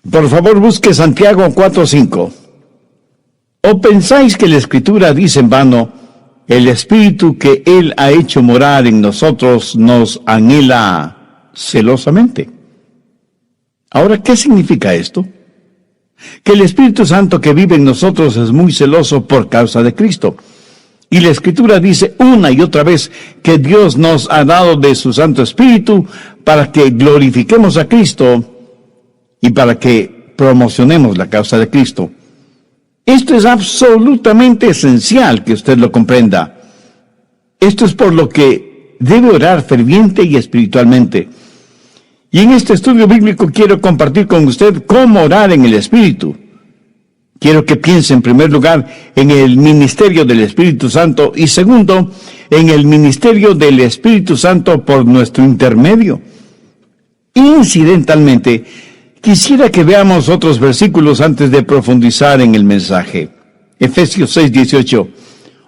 Por favor, busque Santiago 4:5. ¿O pensáis que la Escritura dice en vano, el Espíritu que Él ha hecho morar en nosotros nos anhela celosamente? Ahora, ¿qué significa esto? Que el Espíritu Santo que vive en nosotros es muy celoso por causa de Cristo. Y la Escritura dice una y otra vez que Dios nos ha dado de su Santo Espíritu para que glorifiquemos a Cristo y para que promocionemos la causa de Cristo. Esto es absolutamente esencial que usted lo comprenda. Esto es por lo que debe orar ferviente y espiritualmente. Y en este estudio bíblico quiero compartir con usted cómo orar en el Espíritu. Quiero que piense en primer lugar en el ministerio del Espíritu Santo y segundo, en el ministerio del Espíritu Santo por nuestro intermedio. Incidentalmente, quisiera que veamos otros versículos antes de profundizar en el mensaje. Efesios 6:18.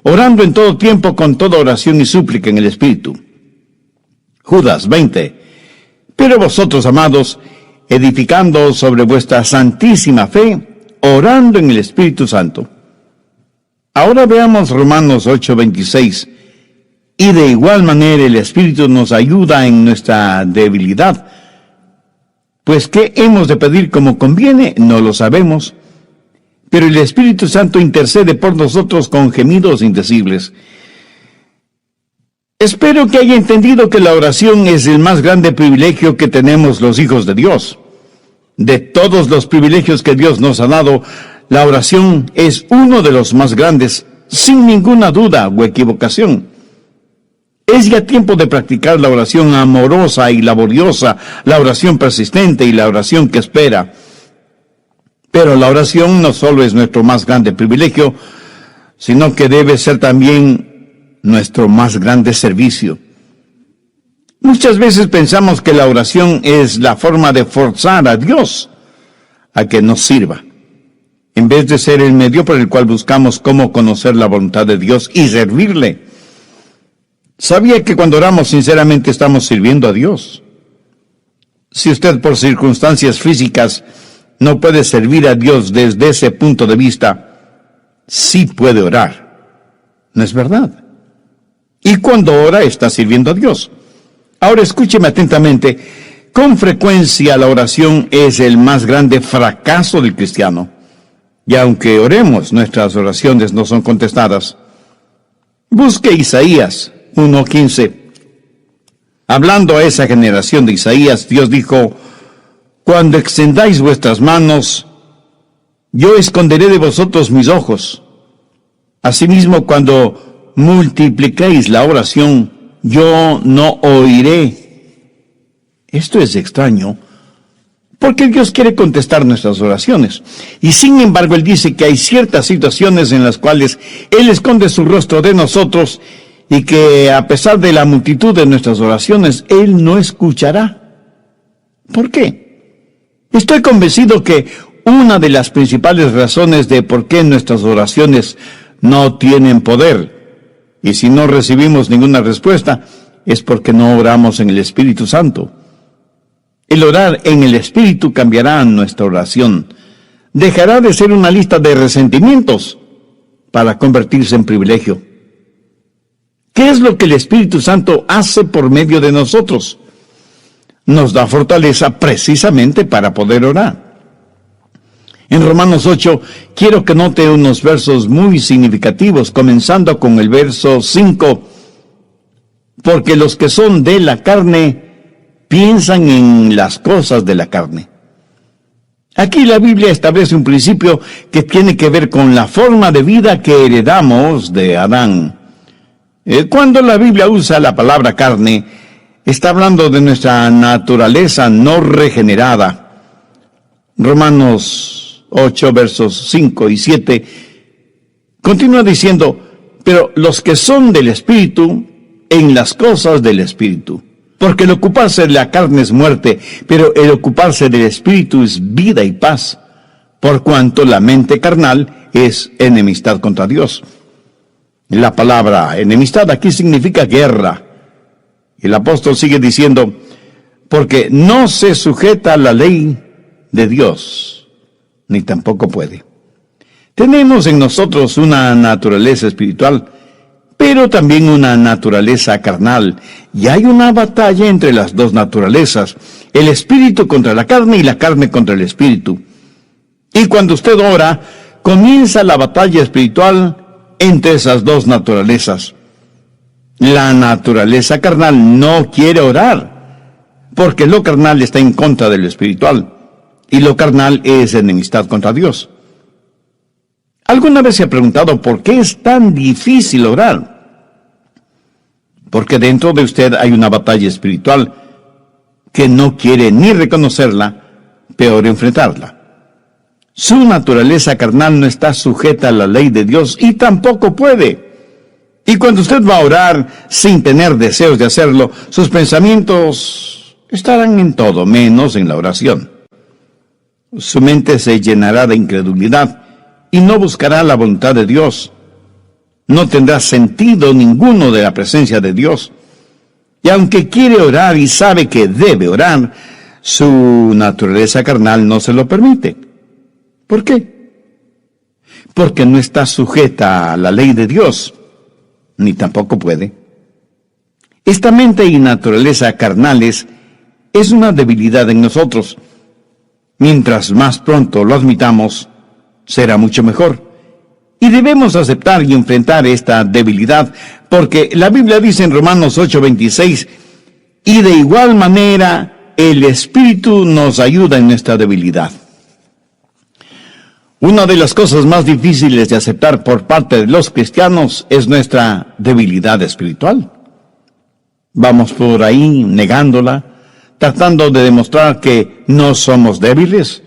Orando en todo tiempo con toda oración y súplica en el Espíritu. Judas 20. Pero vosotros, amados, edificando sobre vuestra santísima fe, orando en el Espíritu Santo. Ahora veamos Romanos 8:26. Y de igual manera el Espíritu nos ayuda en nuestra debilidad. Pues ¿qué hemos de pedir como conviene? No lo sabemos. Pero el Espíritu Santo intercede por nosotros con gemidos indecibles. Espero que haya entendido que la oración es el más grande privilegio que tenemos los hijos de Dios. De todos los privilegios que Dios nos ha dado, la oración es uno de los más grandes, sin ninguna duda o equivocación. Es ya tiempo de practicar la oración amorosa y laboriosa, la oración persistente y la oración que espera. Pero la oración no solo es nuestro más grande privilegio, sino que debe ser también nuestro más grande servicio. Muchas veces pensamos que la oración es la forma de forzar a Dios a que nos sirva, en vez de ser el medio por el cual buscamos cómo conocer la voluntad de Dios y servirle. ¿Sabía que cuando oramos sinceramente estamos sirviendo a Dios? Si usted por circunstancias físicas no puede servir a Dios desde ese punto de vista, sí puede orar. ¿No es verdad? Y cuando ora está sirviendo a Dios. Ahora escúcheme atentamente. Con frecuencia la oración es el más grande fracaso del cristiano. Y aunque oremos, nuestras oraciones no son contestadas. Busque Isaías 1:15. Hablando a esa generación de Isaías, Dios dijo, cuando extendáis vuestras manos, yo esconderé de vosotros mis ojos. Asimismo, cuando multipliquéis la oración, yo no oiré. Esto es extraño, porque Dios quiere contestar nuestras oraciones. Y sin embargo, Él dice que hay ciertas situaciones en las cuales Él esconde su rostro de nosotros y que a pesar de la multitud de nuestras oraciones, Él no escuchará. ¿Por qué? Estoy convencido que una de las principales razones de por qué nuestras oraciones no tienen poder, y si no recibimos ninguna respuesta, es porque no oramos en el Espíritu Santo. El orar en el Espíritu cambiará nuestra oración. Dejará de ser una lista de resentimientos para convertirse en privilegio. ¿Qué es lo que el Espíritu Santo hace por medio de nosotros? Nos da fortaleza precisamente para poder orar. En Romanos 8, quiero que note unos versos muy significativos, comenzando con el verso 5. Porque los que son de la carne piensan en las cosas de la carne. Aquí la Biblia establece un principio que tiene que ver con la forma de vida que heredamos de Adán. Cuando la Biblia usa la palabra carne, está hablando de nuestra naturaleza no regenerada. Romanos 8, versos 5 y 7, continúa diciendo, pero los que son del Espíritu, en las cosas del Espíritu. Porque el ocuparse de la carne es muerte, pero el ocuparse del Espíritu es vida y paz, por cuanto la mente carnal es enemistad contra Dios. La palabra enemistad aquí significa guerra. El apóstol sigue diciendo, porque no se sujeta a la ley, de Dios, ni tampoco puede. Tenemos en nosotros una naturaleza espiritual, pero también una naturaleza carnal, y hay una batalla entre las dos naturalezas, el espíritu contra la carne y la carne contra el espíritu. Y cuando usted ora, comienza la batalla espiritual entre esas dos naturalezas. La naturaleza carnal no quiere orar, porque lo carnal está en contra de lo espiritual, y lo carnal es enemistad contra Dios. ¿Alguna vez se ha preguntado por qué es tan difícil orar? Porque dentro de usted hay una batalla espiritual que no quiere ni reconocerla, peor enfrentarla. Su naturaleza carnal no está sujeta a la ley de Dios y tampoco puede. Y cuando usted va a orar sin tener deseos de hacerlo, sus pensamientos estarán en todo menos en la oración. Su mente se llenará de incredulidad y no buscará la voluntad de Dios. No tendrá sentido ninguno de la presencia de Dios. Y aunque quiere orar y sabe que debe orar, su naturaleza carnal no se lo permite. ¿Por qué? Porque no está sujeta a la ley de Dios, ni tampoco puede. Esta mente y naturaleza carnales es una debilidad en nosotros. Mientras más pronto lo admitamos, será mucho mejor. Y debemos aceptar y enfrentar esta debilidad, porque la Biblia dice en Romanos 8:26, y de igual manera el Espíritu nos ayuda en nuestra debilidad. Una de las cosas más difíciles de aceptar por parte de los cristianos es nuestra debilidad espiritual. Vamos por ahí negándola, tratando de demostrar que no somos débiles,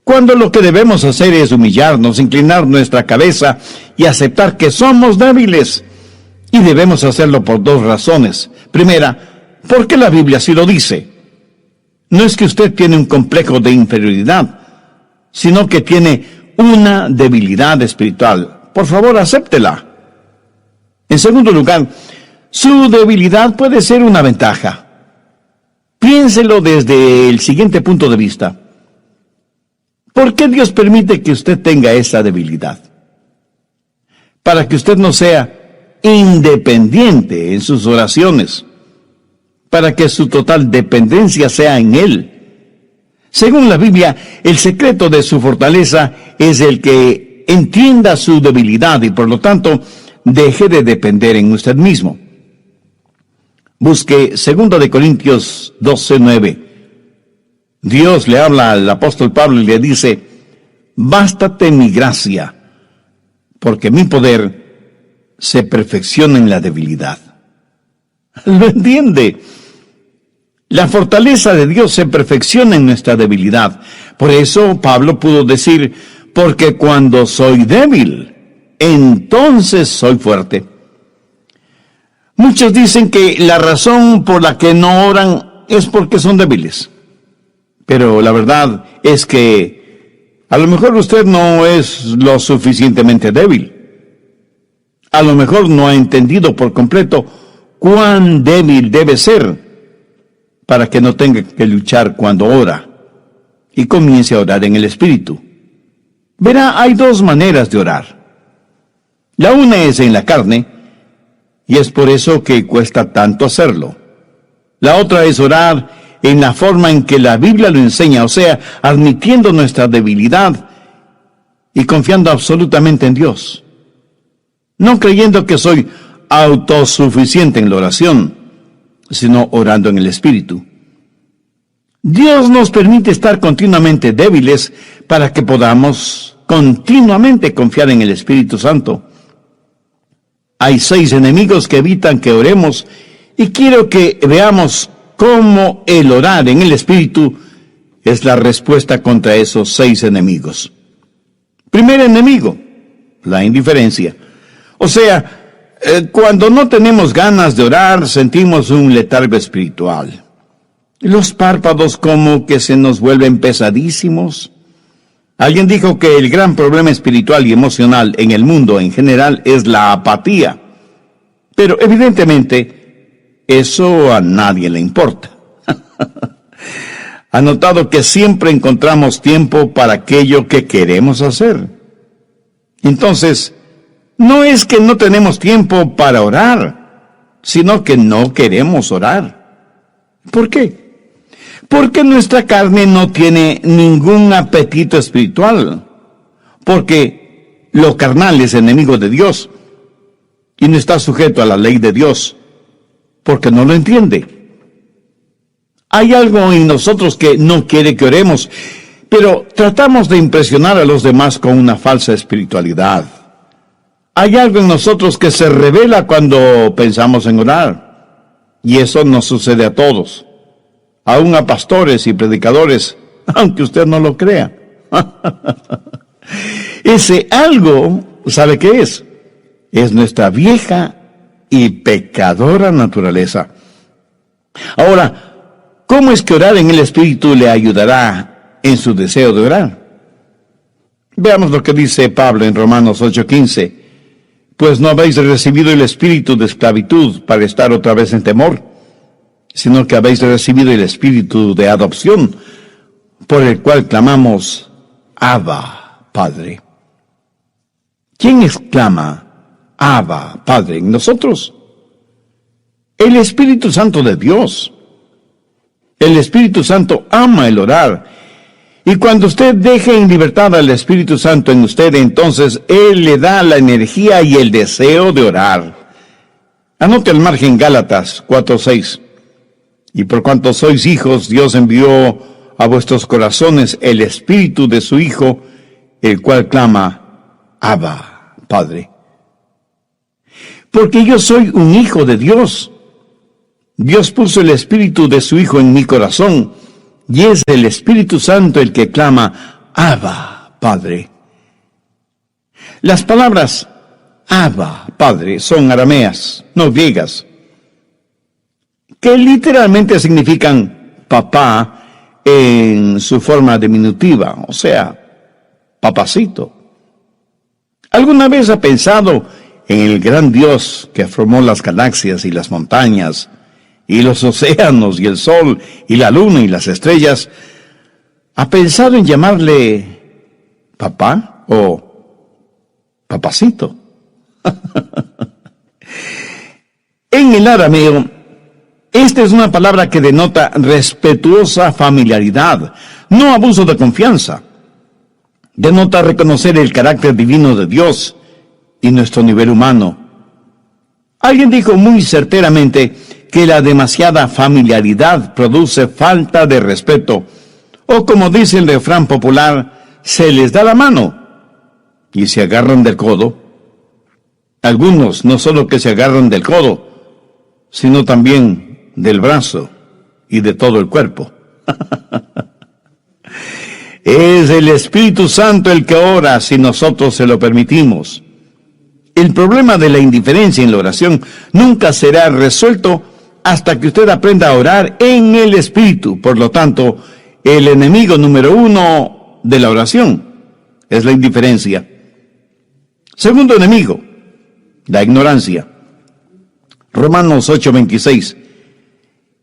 cuando lo que debemos hacer es humillarnos, inclinar nuestra cabeza y aceptar que somos débiles. Y debemos hacerlo por dos razones. Primera, porque la Biblia así lo dice. No es que usted tiene un complejo de inferioridad, sino que tiene una debilidad espiritual. Por favor, acéptela. En segundo lugar, su debilidad puede ser una ventaja. Piénselo desde el siguiente punto de vista. ¿Por qué Dios permite que usted tenga esa debilidad? Para que usted no sea independiente en sus oraciones, para que su total dependencia sea en Él. Según la Biblia, el secreto de su fortaleza es el que entienda su debilidad y por lo tanto deje de depender en usted mismo. Busque 2 de Corintios 12:9. Dios le habla al apóstol Pablo y le dice, bástate mi gracia, porque mi poder se perfecciona en la debilidad. ¿Lo entiende? La fortaleza de Dios se perfecciona en nuestra debilidad. Por eso Pablo pudo decir, porque cuando soy débil, entonces soy fuerte. Muchos dicen que la razón por la que no oran es porque son débiles. Pero la verdad es que a lo mejor usted no es lo suficientemente débil. A lo mejor no ha entendido por completo cuán débil debe ser para que no tenga que luchar cuando ora y comience a orar en el Espíritu. Verá, hay dos maneras de orar. La una es en la carne, y es por eso que cuesta tanto hacerlo. La otra es orar en la forma en que la Biblia lo enseña, o sea, admitiendo nuestra debilidad y confiando absolutamente en Dios. No creyendo que soy autosuficiente en la oración, sino orando en el Espíritu. Dios nos permite estar continuamente débiles para que podamos continuamente confiar en el Espíritu Santo. Hay 6 enemigos que evitan que oremos y quiero que veamos cómo el orar en el Espíritu es la respuesta contra esos 6 enemigos. Primer enemigo, la indiferencia. O sea, cuando no tenemos ganas de orar, sentimos un letargo espiritual. Los párpados como que se nos vuelven pesadísimos. Alguien dijo que el gran problema espiritual y emocional en el mundo en general es la apatía. Pero evidentemente, eso a nadie le importa. ¿Ha notado que siempre encontramos tiempo para aquello que queremos hacer? Entonces, no es que no tenemos tiempo para orar, sino que no queremos orar. ¿Por qué? Porque nuestra carne no tiene ningún apetito espiritual. Porque lo carnal es enemigo de Dios y no está sujeto a la ley de Dios, porque no lo entiende. Hay algo en nosotros que no quiere que oremos, pero tratamos de impresionar a los demás con una falsa espiritualidad. Hay algo en nosotros que se revela cuando pensamos en orar, y eso nos sucede a todos, aún a pastores y predicadores, aunque usted no lo crea. Ese algo, ¿sabe qué es? Es nuestra vieja y pecadora naturaleza. Ahora, ¿cómo es que orar en el Espíritu le ayudará en su deseo de orar? Veamos lo que dice Pablo en Romanos 8:15. Pues no habéis recibido el espíritu de esclavitud para estar otra vez en temor, sino que habéis recibido el espíritu de adopción, por el cual clamamos, Abba, Padre. ¿Quién exclama, Abba, Padre, en nosotros? El Espíritu Santo de Dios. El Espíritu Santo ama el orar. Y cuando usted deje en libertad al Espíritu Santo en usted, entonces Él le da la energía y el deseo de orar. Anote al margen Gálatas 4:6. Y por cuanto sois hijos, Dios envió a vuestros corazones el Espíritu de su Hijo, el cual clama, Abba, Padre. Porque yo soy un hijo de Dios. Dios puso el Espíritu de su Hijo en mi corazón, y es el Espíritu Santo el que clama, Abba, Padre. Las palabras Abba, Padre, son arameas, no griegas, que literalmente significan papá en su forma diminutiva, o sea, papacito. ¿Alguna vez ha pensado en el gran Dios que formó las galaxias y las montañas, y los océanos, y el sol, y la luna, y las estrellas? ¿Ha pensado en llamarle papá o papacito? En el arameo, esta es una palabra que denota respetuosa familiaridad, no abuso de confianza. Denota reconocer el carácter divino de Dios y nuestro nivel humano. Alguien dijo muy certeramente que la demasiada familiaridad produce falta de respeto, o como dice el refrán popular, se les da la mano y se agarran del codo. Algunos no solo que se agarran del codo, sino también del brazo y de todo el cuerpo. Es el Espíritu Santo el que ora si nosotros se lo permitimos. El problema de la indiferencia en la oración nunca será resuelto hasta que usted aprenda a orar en el Espíritu. Por lo tanto, el enemigo número 1 de la oración es la indiferencia. Segundo enemigo, la ignorancia. Romanos 8:26.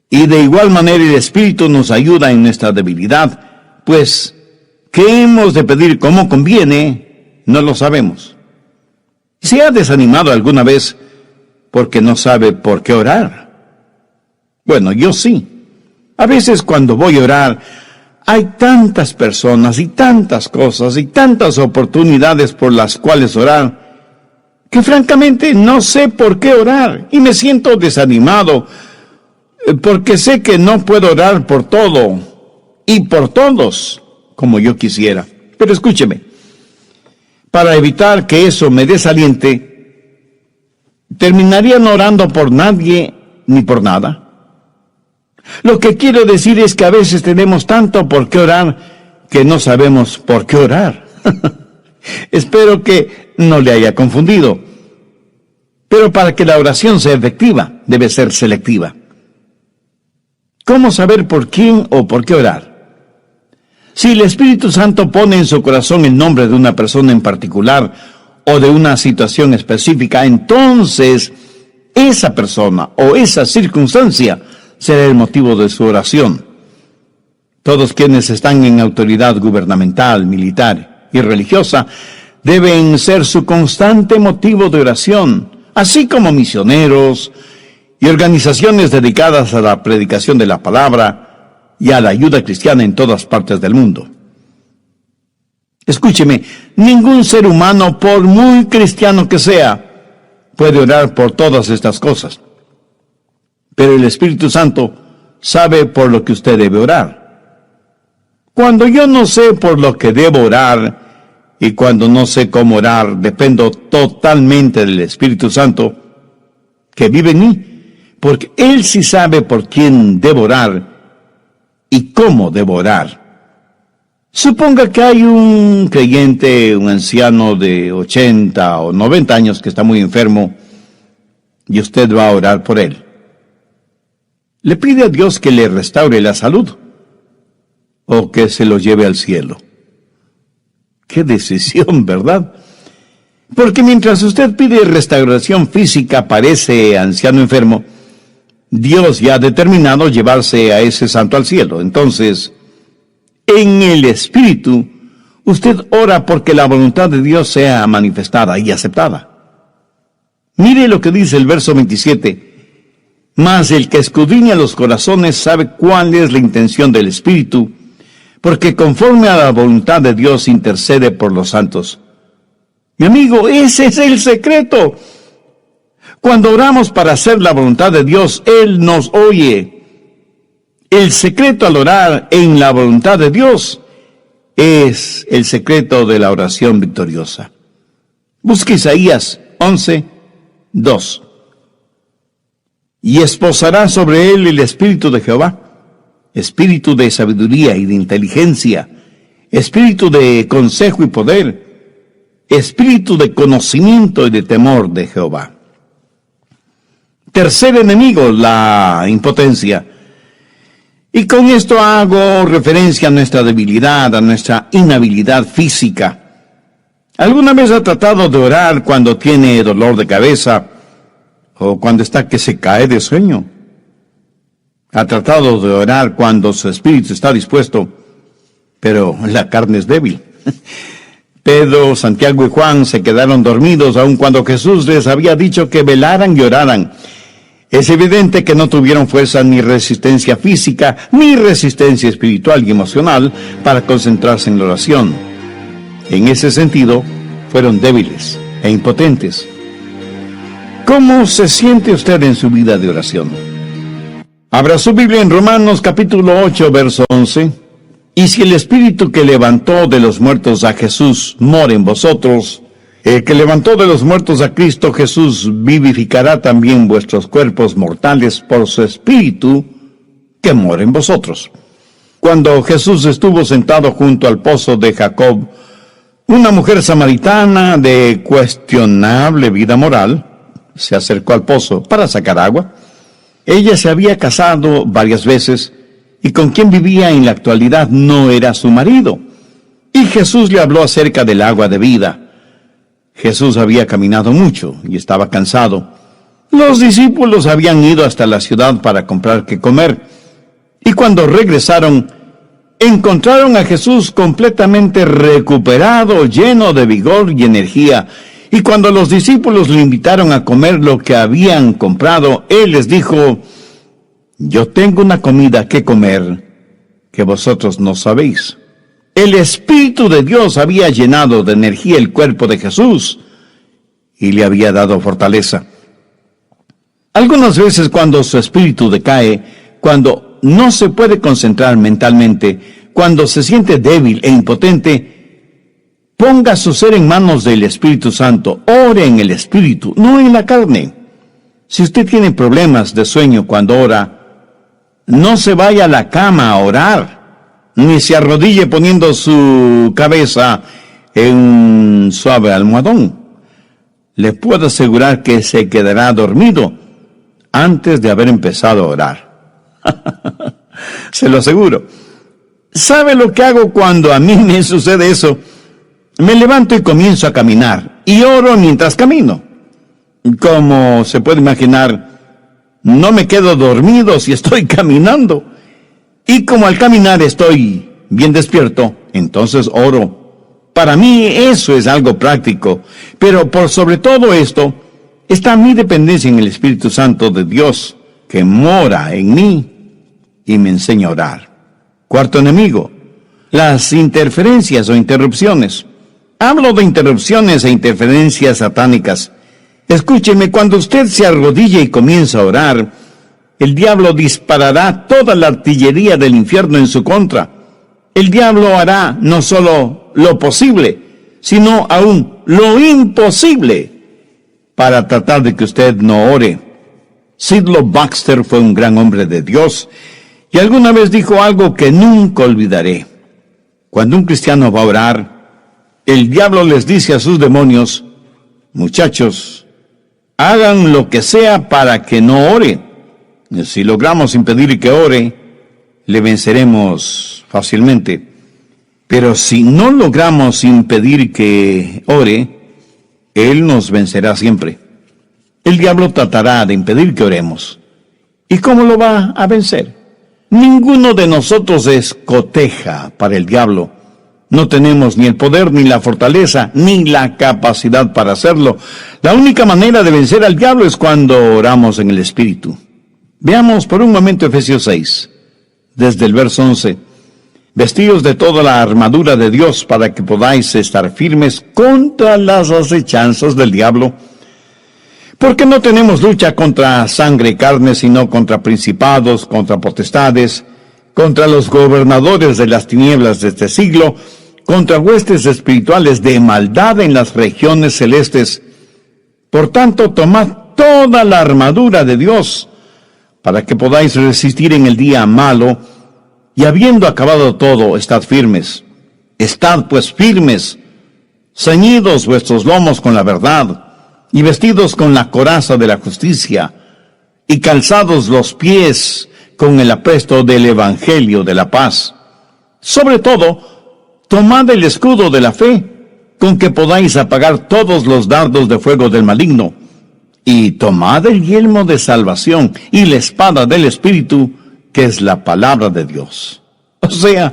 Y de igual manera el Espíritu nos ayuda en nuestra debilidad, pues ¿qué hemos de pedir como conviene? No lo sabemos. ¿Se ha desanimado alguna vez porque no sabe por qué orar? Bueno, yo sí. A veces cuando voy a orar, hay tantas personas y tantas cosas y tantas oportunidades por las cuales orar, que francamente no sé por qué orar y me siento desanimado, porque sé que no puedo orar por todo y por todos como yo quisiera. Pero escúcheme, para evitar que eso me desaliente, terminaría no orando por nadie ni por nada. Lo que quiero decir es que a veces tenemos tanto por qué orar que no sabemos por qué orar. Espero que no le haya confundido. Pero para que la oración sea efectiva, debe ser selectiva. ¿Cómo saber por quién o por qué orar? Si el Espíritu Santo pone en su corazón el nombre de una persona en particular o de una situación específica, entonces esa persona o esa circunstancia será el motivo de su oración. Todos quienes están en autoridad gubernamental, militar y religiosa deben ser su constante motivo de oración, así como misioneros y organizaciones dedicadas a la predicación de la palabra y a la ayuda cristiana en todas partes del mundo. Escúcheme, ningún ser humano, por muy cristiano que sea, puede orar por todas estas cosas. Pero el Espíritu Santo sabe por lo que usted debe orar. Cuando yo no sé por lo que debo orar y cuando no sé cómo orar, dependo totalmente del Espíritu Santo que vive en mí, porque Él sí sabe por quién debo orar y cómo debo orar. Suponga que hay un creyente, un anciano de 80 o 90 años que está muy enfermo y usted va a orar por él. Le pide a Dios que le restaure la salud o que se lo lleve al cielo. ¡Qué decisión!, ¿verdad? Porque mientras usted pide restauración física para ese anciano enfermo, Dios ya ha determinado llevarse a ese santo al cielo. Entonces, en el Espíritu, usted ora porque la voluntad de Dios sea manifestada y aceptada. Mire lo que dice el verso 27. Mas el que escudriña los corazones sabe cuál es la intención del Espíritu, porque conforme a la voluntad de Dios intercede por los santos. Mi amigo, ese es el secreto. Cuando oramos para hacer la voluntad de Dios, Él nos oye. El secreto al orar en la voluntad de Dios es el secreto de la oración victoriosa. Busque Isaías 11:2. Y esposará sobre él el espíritu de Jehová, espíritu de sabiduría y de inteligencia, espíritu de consejo y poder, espíritu de conocimiento y de temor de Jehová. Tercer enemigo, la impotencia. Y con esto hago referencia a nuestra debilidad, a nuestra inhabilidad física. ¿Alguna vez ha tratado de orar cuando tiene dolor de cabeza o cuando está que se cae de sueño? ¿Ha tratado de orar cuando su espíritu está dispuesto, pero la carne es débil? Pedro, Santiago y Juan se quedaron dormidos aun cuando Jesús les había dicho que velaran y oraran. Es evidente que no tuvieron fuerza ni resistencia física, ni resistencia espiritual y emocional para concentrarse en la oración. En ese sentido, fueron débiles e impotentes. ¿Cómo se siente usted en su vida de oración? Abra su Biblia en Romanos capítulo 8, verso 11. Y si el Espíritu que levantó de los muertos a Jesús mora en vosotros, el que levantó de los muertos a Cristo Jesús vivificará también vuestros cuerpos mortales por su Espíritu que mora en vosotros. Cuando Jesús estuvo sentado junto al pozo de Jacob, una mujer samaritana de cuestionable vida moral se acercó al pozo para sacar agua. Ella se había casado varias veces y con quien vivía en la actualidad no era su marido. Y Jesús le habló acerca del agua de vida. Jesús había caminado mucho y estaba cansado. Los discípulos habían ido hasta la ciudad para comprar qué comer. Y cuando regresaron, encontraron a Jesús completamente recuperado, lleno de vigor y energía. Y cuando los discípulos le invitaron a comer lo que habían comprado, Él les dijo: yo tengo una comida que comer que vosotros no sabéis. El Espíritu de Dios había llenado de energía el cuerpo de Jesús y le había dado fortaleza. Algunas veces cuando su espíritu decae, cuando no se puede concentrar mentalmente, cuando se siente débil e impotente, ponga su ser en manos del Espíritu Santo. Ore en el Espíritu, no en la carne. Si usted tiene problemas de sueño cuando ora, no se vaya a la cama a orar, ni se arrodille poniendo su cabeza en un suave almohadón. Le puedo asegurar que se quedará dormido antes de haber empezado a orar. Se lo aseguro. ¿Sabe lo que hago cuando a mí me sucede eso? Me levanto y comienzo a caminar, y oro mientras camino. Como se puede imaginar, no me quedo dormido si estoy caminando. Y como al caminar estoy bien despierto, entonces oro. Para mí eso es algo práctico, pero por sobre todo esto está mi dependencia en el Espíritu Santo de Dios, que mora en mí y me enseña a orar. Cuarto enemigo, las interferencias o interrupciones. Hablo de interrupciones e interferencias satánicas. Escúcheme, cuando usted se arrodilla y comienza a orar, el diablo disparará toda la artillería del infierno en su contra. El diablo hará no solo lo posible, sino aún lo imposible para tratar de que usted no ore. Sidlow Baxter fue un gran hombre de Dios y alguna vez dijo algo que nunca olvidaré. Cuando un cristiano va a orar, el diablo les dice a sus demonios: muchachos, hagan lo que sea para que no ore. Si logramos impedir que ore, le venceremos fácilmente. Pero si no logramos impedir que ore, él nos vencerá siempre. El diablo tratará de impedir que oremos. ¿Y cómo lo va a vencer? Ninguno de nosotros es coteja para el diablo. No tenemos ni el poder, ni la fortaleza, ni la capacidad para hacerlo. La única manera de vencer al diablo es cuando oramos en el Espíritu. Veamos por un momento Efesios 6, desde el verso 11. Vestidos de toda la armadura de Dios para que podáis estar firmes contra las acechanzas del diablo. Porque no tenemos lucha contra sangre y carne, sino contra principados, contra potestades, contra los gobernadores de las tinieblas de este siglo, contra huestes espirituales de maldad en las regiones celestes. Por tanto, tomad toda la armadura de Dios, para que podáis resistir en el día malo, y habiendo acabado todo, estad firmes. Estad pues firmes, ceñidos vuestros lomos con la verdad, y vestidos con la coraza de la justicia, y calzados los pies con el apresto del evangelio de la paz. Sobre todo, tomad el escudo de la fe, con que podáis apagar todos los dardos de fuego del maligno, y tomad el yelmo de salvación y la espada del Espíritu, que es la palabra de Dios. O sea,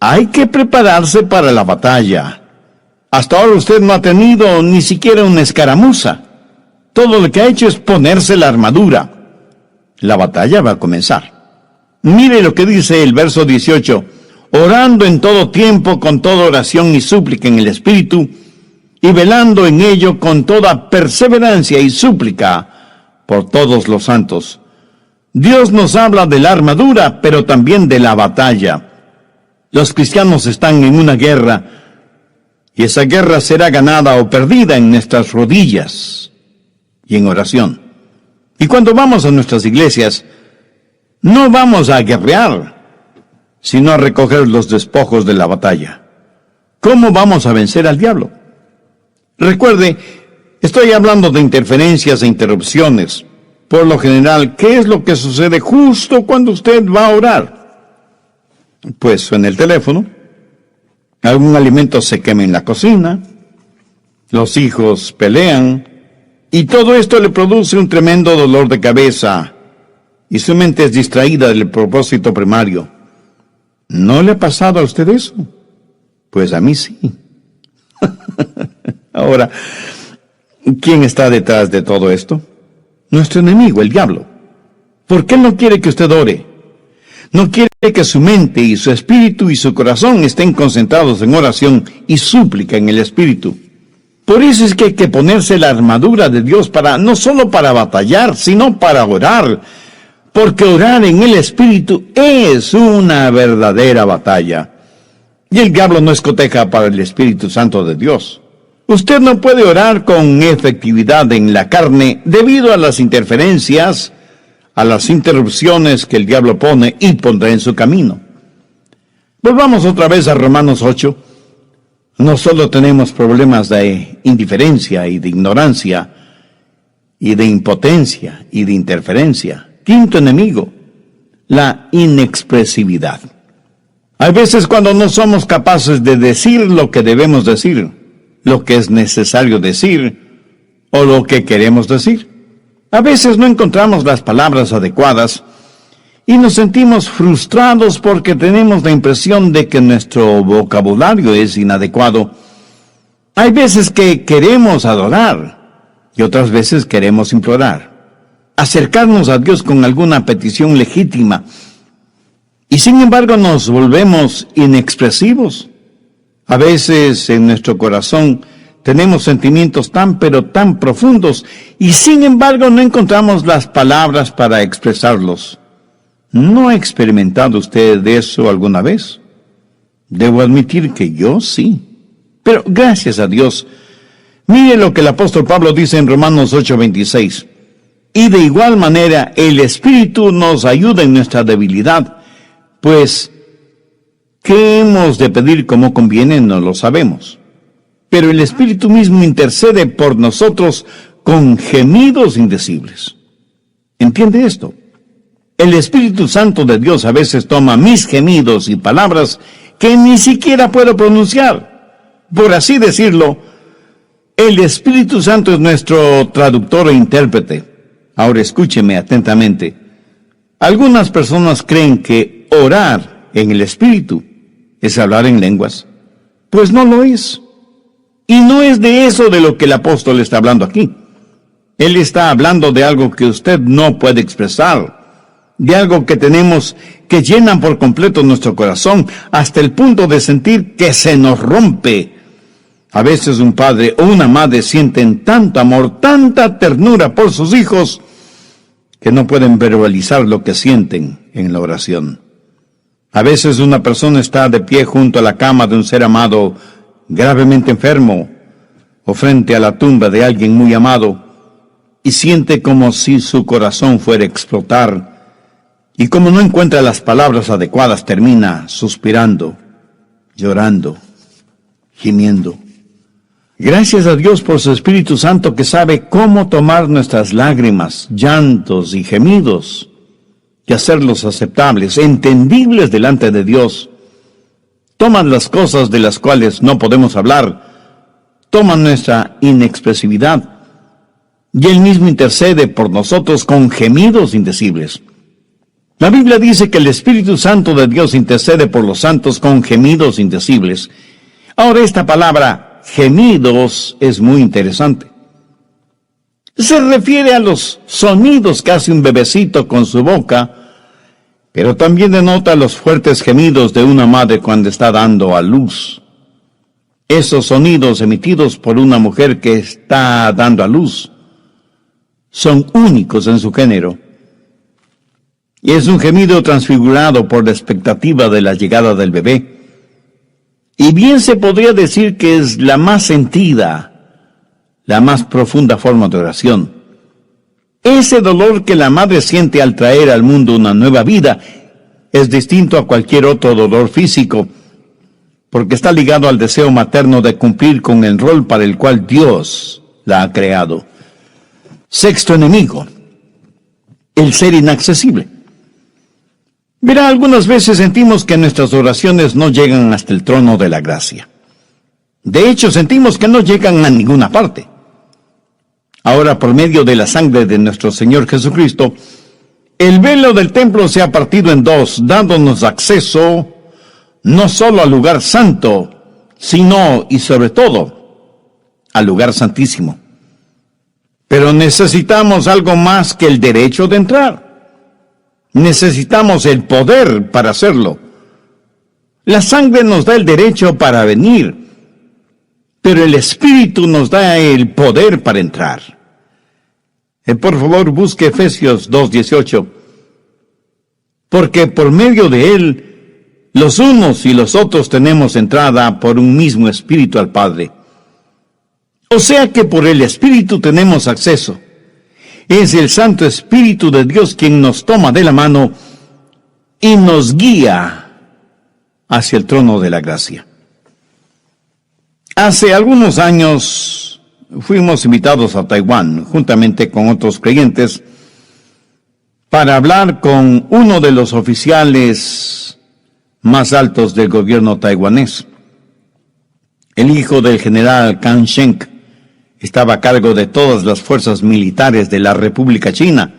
hay que prepararse para la batalla. Hasta ahora usted no ha tenido ni siquiera una escaramuza. Todo lo que ha hecho es ponerse la armadura. La batalla va a comenzar. Mire lo que dice el verso 18. Orando en todo tiempo con toda oración y súplica en el Espíritu, y velando en ello con toda perseverancia y súplica por todos los santos. Dios nos habla de la armadura, pero también de la batalla. Los cristianos están en una guerra, y esa guerra será ganada o perdida en nuestras rodillas y en oración. Y cuando vamos a nuestras iglesias, no vamos a guerrear, sino a recoger los despojos de la batalla. ¿Cómo vamos a vencer al diablo? Recuerde, estoy hablando de interferencias e interrupciones. Por lo general, ¿qué es lo que sucede justo cuando usted va a orar? Pues suena el teléfono, algún alimento se quema en la cocina, los hijos pelean, y todo esto le produce un tremendo dolor de cabeza, y su mente es distraída del propósito primario. ¿No le ha pasado a usted eso? Pues a mí sí. Ahora, ¿quién está detrás de todo esto? Nuestro enemigo, el diablo. ¿Por qué no quiere que usted ore? No quiere que su mente y su espíritu y su corazón estén concentrados en oración y súplica en el Espíritu. Por eso es que hay que ponerse la armadura de Dios no solo para batallar, sino para orar. Porque orar en el Espíritu es una verdadera batalla. Y el diablo no es coteja para el Espíritu Santo de Dios. Usted no puede orar con efectividad en la carne debido a las interferencias, a las interrupciones que el diablo pone y pondrá en su camino. Volvamos otra vez a Romanos 8. No solo tenemos problemas de indiferencia y de ignorancia, y de impotencia y de interferencia. Quinto enemigo, la inexpresividad. Hay veces cuando no somos capaces de decir lo que debemos decir, lo que es necesario decir, o lo que queremos decir. A veces no encontramos las palabras adecuadas, y nos sentimos frustrados porque tenemos la impresión de que nuestro vocabulario es inadecuado. Hay veces que queremos adorar y otras veces queremos implorar, acercarnos a Dios con alguna petición legítima, y sin embargo nos volvemos inexpresivos. A veces en nuestro corazón tenemos sentimientos pero tan profundos, y sin embargo no encontramos las palabras para expresarlos. ¿No ha experimentado usted de eso alguna vez? Debo admitir que yo sí. Pero gracias a Dios, mire lo que el apóstol Pablo dice en Romanos 8:26. Y de igual manera el Espíritu nos ayuda en nuestra debilidad, pues ¿qué hemos de pedir como conviene? No lo sabemos. Pero el Espíritu mismo intercede por nosotros con gemidos indecibles. ¿Entiende esto? El Espíritu Santo de Dios a veces toma mis gemidos y palabras que ni siquiera puedo pronunciar. Por así decirlo, el Espíritu Santo es nuestro traductor e intérprete. Ahora escúcheme atentamente. Algunas personas creen que orar en el Espíritu es hablar en lenguas. Pues no lo es. Y no es de eso de lo que el apóstol está hablando aquí. Él está hablando de algo que usted no puede expresar, de algo que tenemos que llenan por completo nuestro corazón, hasta el punto de sentir que se nos rompe. A veces un padre o una madre sienten tanto amor, tanta ternura por sus hijos, que no pueden verbalizar lo que sienten en la oración. A veces una persona está de pie junto a la cama de un ser amado, gravemente enfermo, o frente a la tumba de alguien muy amado, y siente como si su corazón fuera a explotar, y como no encuentra las palabras adecuadas, termina suspirando, llorando, gimiendo. Gracias a Dios por su Espíritu Santo que sabe cómo tomar nuestras lágrimas, llantos y gemidos y hacerlos aceptables, entendibles delante de Dios. Toman las cosas de las cuales no podemos hablar, toman nuestra inexpresividad, y Él mismo intercede por nosotros con gemidos indecibles. La Biblia dice que el Espíritu Santo de Dios intercede por los santos con gemidos indecibles. Ahora esta palabra gemidos es muy interesante. Se refiere a los sonidos que hace un bebecito con su boca, pero también denota los fuertes gemidos de una madre cuando está dando a luz. Esos sonidos emitidos por una mujer que está dando a luz son únicos en su género. Y es un gemido transfigurado por la expectativa de la llegada del bebé. Y bien se podría decir que es la más sentida, la más profunda forma de oración. Ese dolor que la madre siente al traer al mundo una nueva vida es distinto a cualquier otro dolor físico, porque está ligado al deseo materno de cumplir con el rol para el cual Dios la ha creado. Sexto enemigo, el ser inaccesible. Verá, algunas veces sentimos que nuestras oraciones no llegan hasta el trono de la gracia. De hecho, sentimos que no llegan a ninguna parte. Ahora, por medio de la sangre de nuestro Señor Jesucristo, el velo del templo se ha partido en dos, dándonos acceso no solo al lugar santo, sino y sobre todo al lugar santísimo. Pero necesitamos algo más que el derecho de entrar. Necesitamos el poder para hacerlo. La sangre nos da el derecho para venir, pero el Espíritu nos da el poder para entrar. Por favor, busque Efesios 2:18. Porque por medio de él, los unos y los otros tenemos entrada por un mismo Espíritu al Padre. O sea que por el Espíritu tenemos acceso. Es el Santo Espíritu de Dios quien nos toma de la mano y nos guía hacia el trono de la gracia. Hace algunos años fuimos invitados a Taiwán, juntamente con otros creyentes, para hablar con uno de los oficiales más altos del gobierno taiwanés. El hijo del general Kang Sheng estaba a cargo de todas las fuerzas militares de la República China.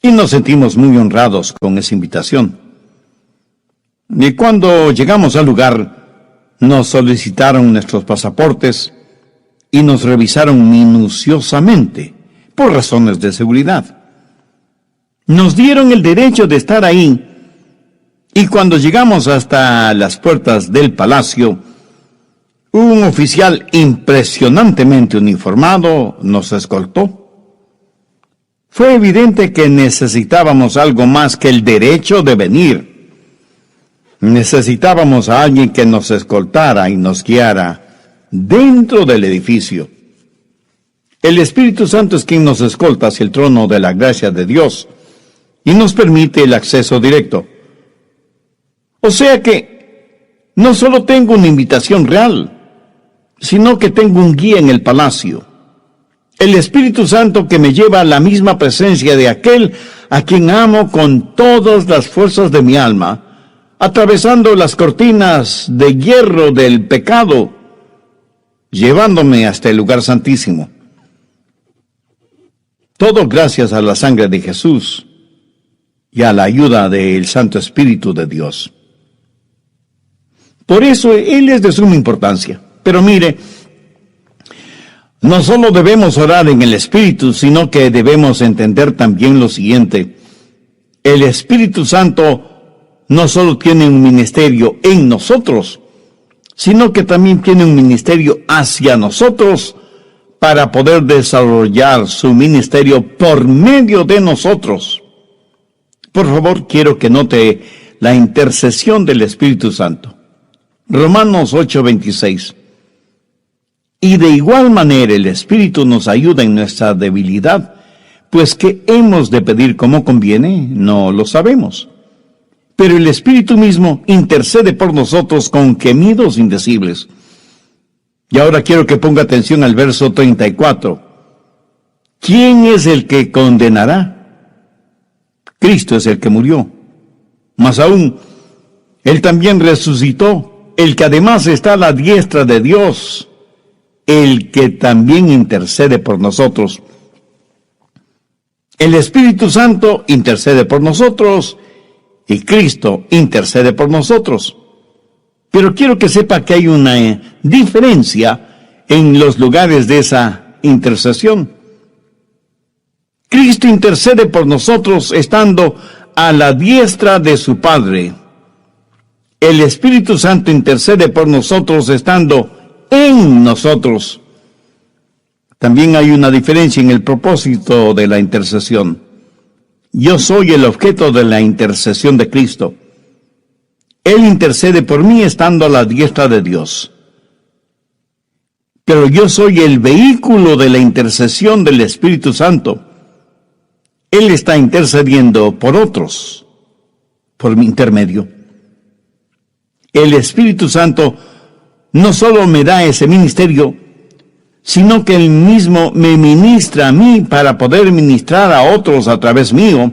Y nos sentimos muy honrados con esa invitación. Y cuando llegamos al lugar, nos solicitaron nuestros pasaportes y nos revisaron minuciosamente por razones de seguridad. Nos dieron el derecho de estar ahí, y cuando llegamos hasta las puertas del palacio, un oficial impresionantemente uniformado nos escoltó. Fue evidente que necesitábamos algo más que el derecho de venir. Necesitábamos a alguien que nos escoltara y nos guiara dentro del edificio. El Espíritu Santo es quien nos escolta hacia el trono de la gracia de Dios y nos permite el acceso directo. O sea que no solo tengo una invitación real, sino que tengo un guía en el palacio. El Espíritu Santo que me lleva a la misma presencia de aquel a quien amo con todas las fuerzas de mi alma, atravesando las cortinas de hierro del pecado, llevándome hasta el lugar santísimo. Todo gracias a la sangre de Jesús y a la ayuda del Santo Espíritu de Dios. Por eso Él es de suma importancia. Pero mire, no solo debemos orar en el Espíritu, sino que debemos entender también lo siguiente. El Espíritu Santo no solo tiene un ministerio en nosotros, sino que también tiene un ministerio hacia nosotros para poder desarrollar su ministerio por medio de nosotros. Por favor, quiero que note la intercesión del Espíritu Santo. Romanos 8:26. Y de igual manera el Espíritu nos ayuda en nuestra debilidad, pues ¿qué hemos de pedir como conviene? No lo sabemos. Pero el Espíritu mismo intercede por nosotros con gemidos indecibles. Y ahora quiero que ponga atención al verso 34. ¿Quién es el que condenará? Cristo es el que murió. Más aún, Él también resucitó, el que además está a la diestra de Dios, el que también intercede por nosotros. El Espíritu Santo intercede por nosotros y Cristo intercede por nosotros. Pero quiero que sepa que hay una diferencia en los lugares de esa intercesión. Cristo intercede por nosotros estando a la diestra de su Padre. El Espíritu Santo intercede por nosotros estando en nosotros. También hay una diferencia en el propósito de la intercesión. Yo soy el objeto de la intercesión de Cristo. Él intercede por mí estando a la diestra de Dios. Pero yo soy el vehículo de la intercesión del Espíritu Santo. Él está intercediendo por otros, por mi intermedio. El Espíritu Santo no solo me da ese ministerio, sino que Él mismo me ministra a mí para poder ministrar a otros a través mío,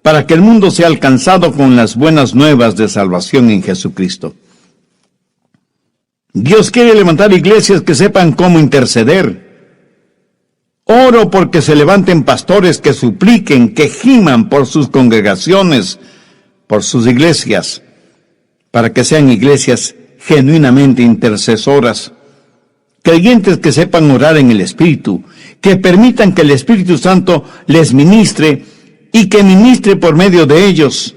para que el mundo sea alcanzado con las buenas nuevas de salvación en Jesucristo. Dios quiere levantar iglesias que sepan cómo interceder. Oro porque se levanten pastores que supliquen, que giman por sus congregaciones, por sus iglesias, para que sean iglesias genuinamente intercesoras, creyentes que sepan orar en el Espíritu, que permitan que el Espíritu Santo les ministre y que ministre por medio de ellos,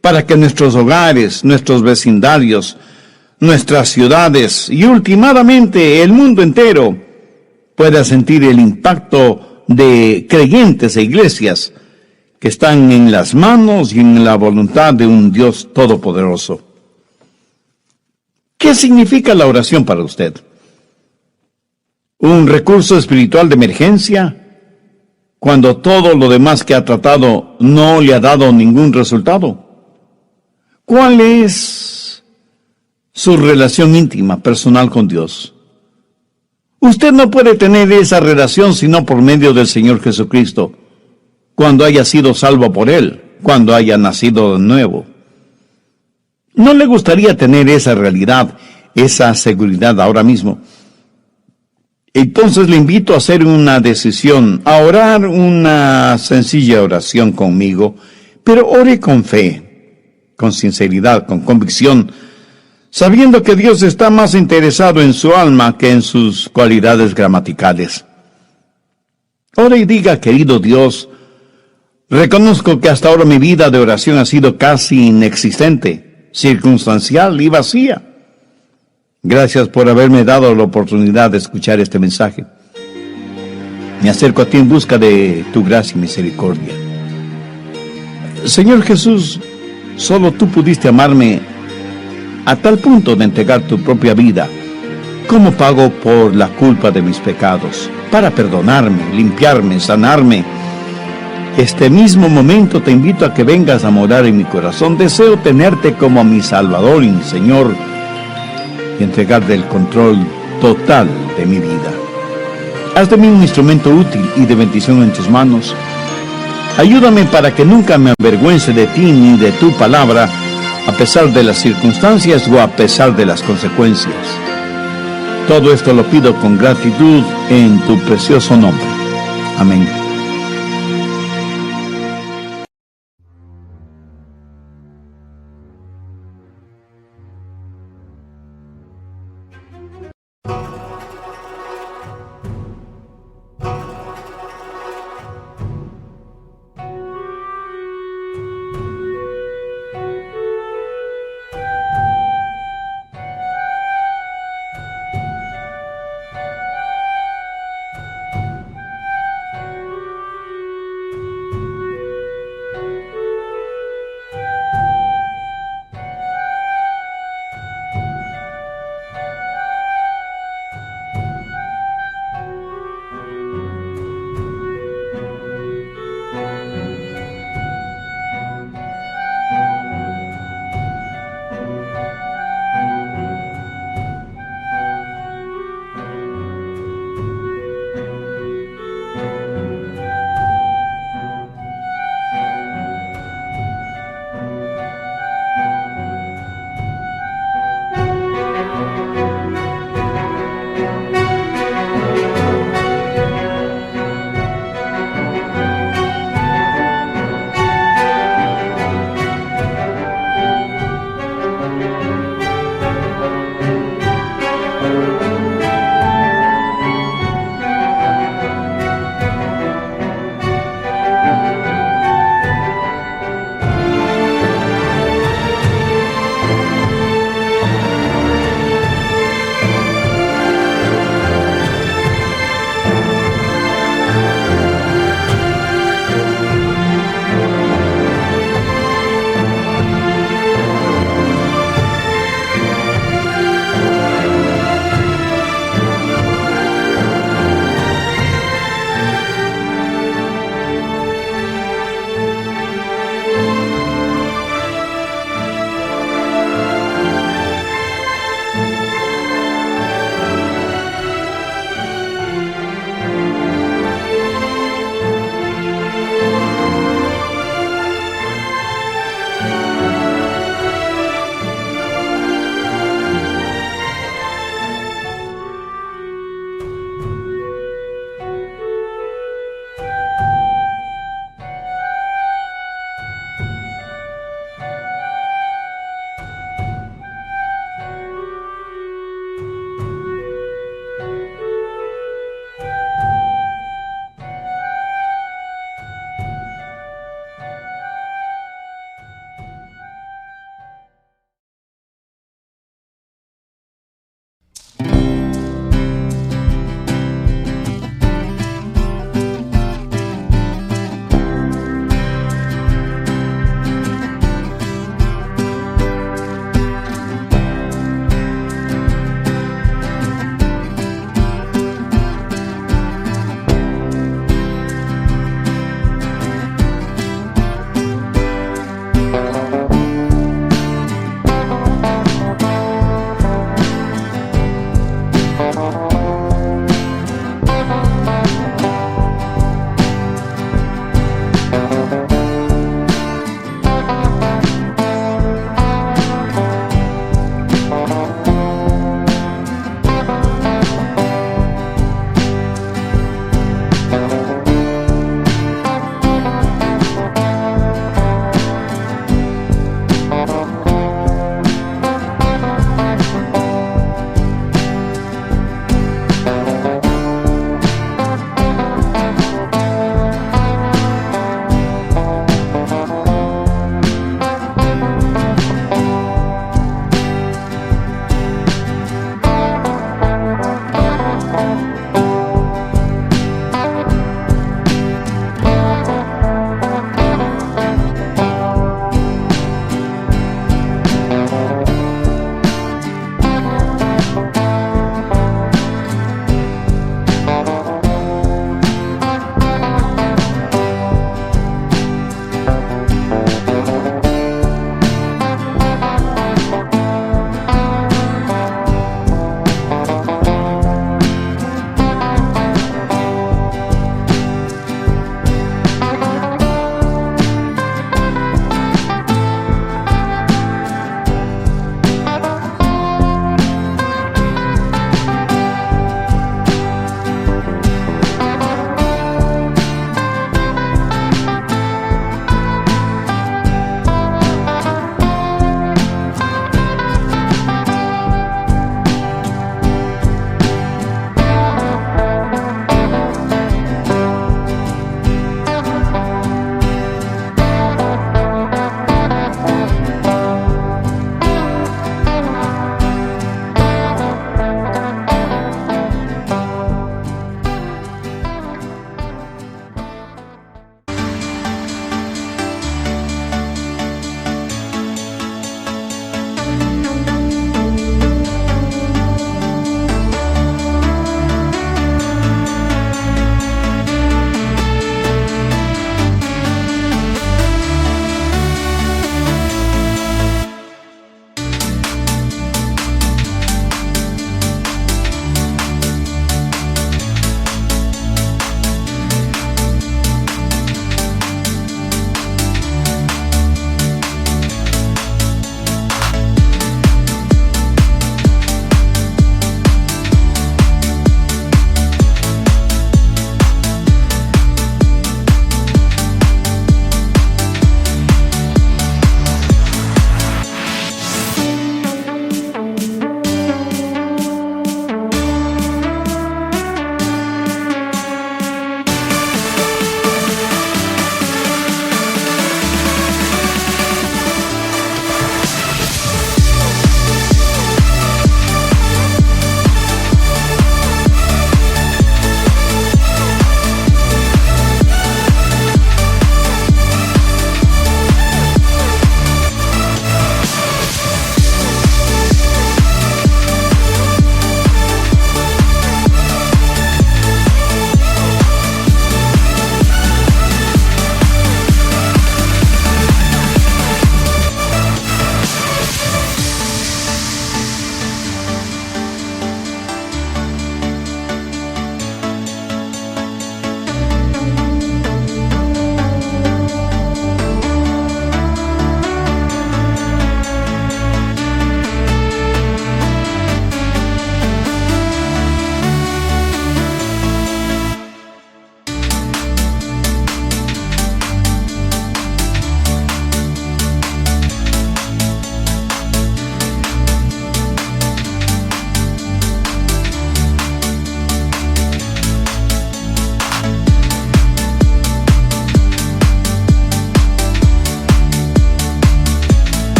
para que nuestros hogares, nuestros vecindarios, nuestras ciudades y últimamente el mundo entero pueda sentir el impacto de creyentes e iglesias que están en las manos y en la voluntad de un Dios todopoderoso. ¿Qué significa la oración para usted? ¿Un recurso espiritual de emergencia cuando todo lo demás que ha tratado no le ha dado ningún resultado? ¿Cuál es su relación íntima, personal con Dios? Usted no puede tener esa relación sino por medio del Señor Jesucristo, cuando haya sido salvo por Él, cuando haya nacido de nuevo. ¿No le gustaría tener esa realidad, esa seguridad ahora mismo? Entonces le invito a hacer una decisión, a orar una sencilla oración conmigo, pero ore con fe, con sinceridad, con convicción, sabiendo que Dios está más interesado en su alma que en sus cualidades gramaticales. Ore y diga: querido Dios, reconozco que hasta ahora mi vida de oración ha sido casi inexistente, circunstancial y vacía. Gracias por haberme dado la oportunidad de escuchar este mensaje. Me acerco a ti en busca de tu gracia y misericordia. Señor Jesús, solo tú pudiste amarme a tal punto de entregar tu propia vida como pago por la culpa de mis pecados, para perdonarme, limpiarme, sanarme. Este mismo momento te invito a que vengas a morar en mi corazón. Deseo tenerte como mi Salvador y mi Señor y entregarte el control total de mi vida. Haz de mí un instrumento útil y de bendición en tus manos. Ayúdame para que nunca me avergüence de ti ni de tu palabra, a pesar de las circunstancias o a pesar de las consecuencias. Todo esto lo pido con gratitud en tu precioso nombre. Amén.